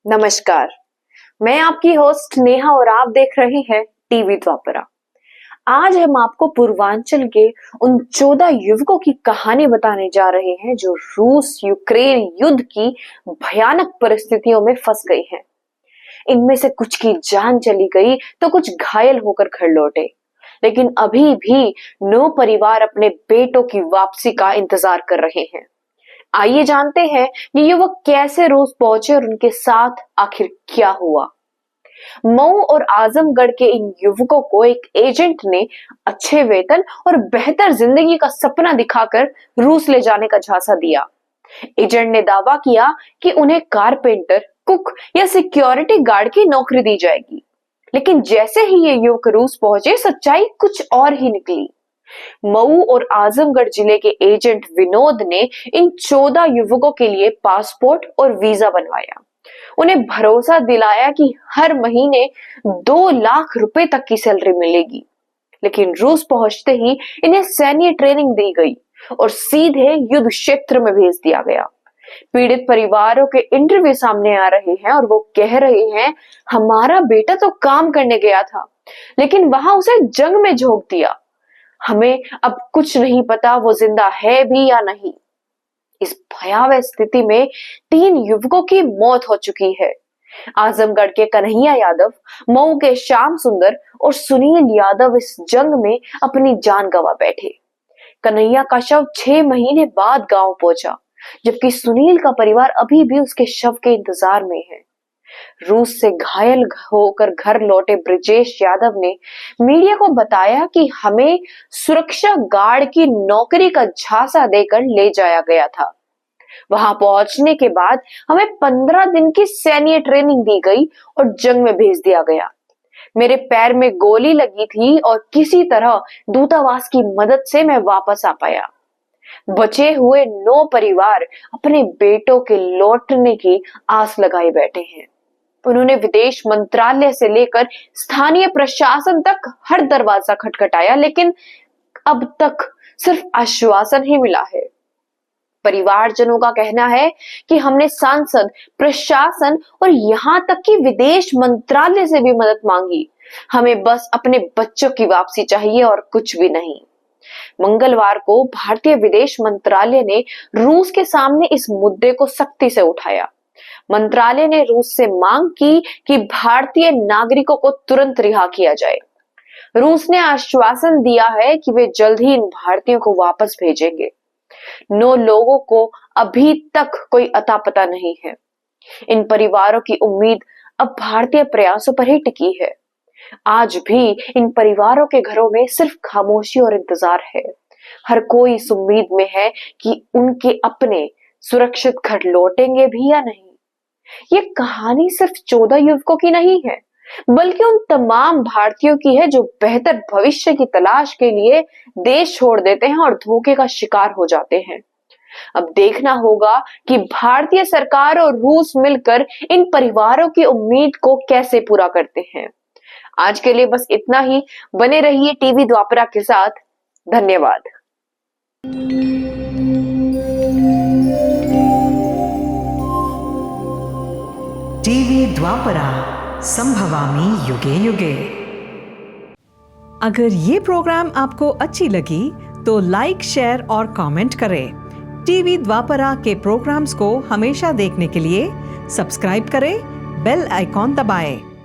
नमस्कार, मैं आपकी होस्ट नेहा और आप देख रहे हैं टीवी द्वापरा। आज हम आपको पूर्वांचल के उन 14 युवकों की कहानी बताने जा रहे हैं जो रूस यूक्रेन युद्ध की भयानक परिस्थितियों में फंस गए हैं। इनमें से कुछ की जान चली गई तो कुछ घायल होकर घर लौटे, लेकिन अभी भी 9 परिवार अपने बेटों की वापसी का इंतजार कर रहे हैं। आइए जानते हैं ये युवक कैसे रूस पहुंचे और उनके साथ आखिर क्या हुआ। मऊ और आजमगढ़ के इन युवकों को एक एजेंट ने अच्छे वेतन और बेहतर जिंदगी का सपना दिखाकर रूस ले जाने का झांसा दिया। एजेंट ने दावा किया कि उन्हें कारपेंटर, कुक या सिक्योरिटी गार्ड की नौकरी दी जाएगी, लेकिन जैसे ही ये युवक रूस पहुंचे सच्चाई कुछ और ही निकली। मऊ और आजमगढ़ जिले के एजेंट विनोद ने इन 14 युवकों के लिए पासपोर्ट और वीजा बनवाया। उन्हें भरोसा दिलाया कि हर महीने 2 लाख रुपए तक की सैलरी मिलेगी, लेकिन रूस पहुंचते ही इन्हें सैन्य ट्रेनिंग दी गई और सीधे युद्ध क्षेत्र में भेज दिया गया। पीड़ित परिवारों के इंटरव्यू सामने आ रहे हैं और वो कह रहे हैं, हमारा बेटा तो काम करने गया था, लेकिन वहां उसे जंग में झोंक दिया। हमें अब कुछ नहीं पता वो जिंदा है भी या नहीं। इस भयावह स्थिति में 3 युवकों की मौत हो चुकी है। आजमगढ़ के कन्हैया यादव, मऊ के श्याम सुंदर और सुनील यादव इस जंग में अपनी जान गंवा बैठे। कन्हैया का शव 6 महीने बाद गांव पहुंचा, जबकि सुनील का परिवार अभी भी उसके शव के इंतजार में है। रूस से घायल होकर घर लौटे ब्रिजेश यादव ने मीडिया को बताया कि हमें सुरक्षा गार्ड की नौकरी का झांसा देकर ले जाया गया था। वहां पहुंचने के बाद हमें 15 दिन की सैन्य ट्रेनिंग दी गई और जंग में भेज दिया गया। मेरे पैर में गोली लगी थी और किसी तरह दूतावास की मदद से मैं वापस आ पाया। बचे हुए 9 परिवार अपने बेटों के लौटने की आस लगाए बैठे हैं। उन्होंने विदेश मंत्रालय से लेकर स्थानीय प्रशासन तक हर दरवाजा खटखटाया, लेकिन अब तक सिर्फ आश्वासन ही मिला है। परिवारजनों का कहना है कि हमने सांसद, प्रशासन और यहाँ तक कि विदेश मंत्रालय से भी मदद मांगी। हमें बस अपने बच्चों की वापसी चाहिए और कुछ भी नहीं। मंगलवार को भारतीय विदेश मंत्रालय ने रूस के सामने इस मुद्दे को सख्ती से उठाया। मंत्रालय ने रूस से मांग की कि भारतीय नागरिकों को तुरंत रिहा किया जाए। रूस ने आश्वासन दिया है कि वे जल्द ही इन भारतीयों को वापस भेजेंगे। 9 लोगों को अभी तक कोई अता पता नहीं है। इन परिवारों की उम्मीद अब भारतीय प्रयासों पर ही टिकी है। आज भी इन परिवारों के घरों में सिर्फ खामोशी और इंतजार है। हर कोई इस उम्मीद में है कि उनके अपने सुरक्षित घर लौटेंगे भी या नहीं। ये कहानी सिर्फ 14 युवकों की नहीं है, बल्कि उन तमाम भारतीयों की है जो बेहतर भविष्य की तलाश के लिए देश छोड़ देते हैं और धोखे का शिकार हो जाते हैं। अब देखना होगा कि भारतीय सरकार और रूस मिलकर इन परिवारों की उम्मीद को कैसे पूरा करते हैं। आज के लिए बस इतना ही। बने रहिए टीवी द्वापरा के साथ। धन्यवाद। टीवी द्वापरा, संभवामि युगे युगे। अगर ये प्रोग्राम आपको अच्छी लगी तो लाइक, शेयर और कमेंट करें। टीवी द्वापरा के प्रोग्राम्स को हमेशा देखने के लिए सब्सक्राइब करें, बेल आइकॉन दबाएं।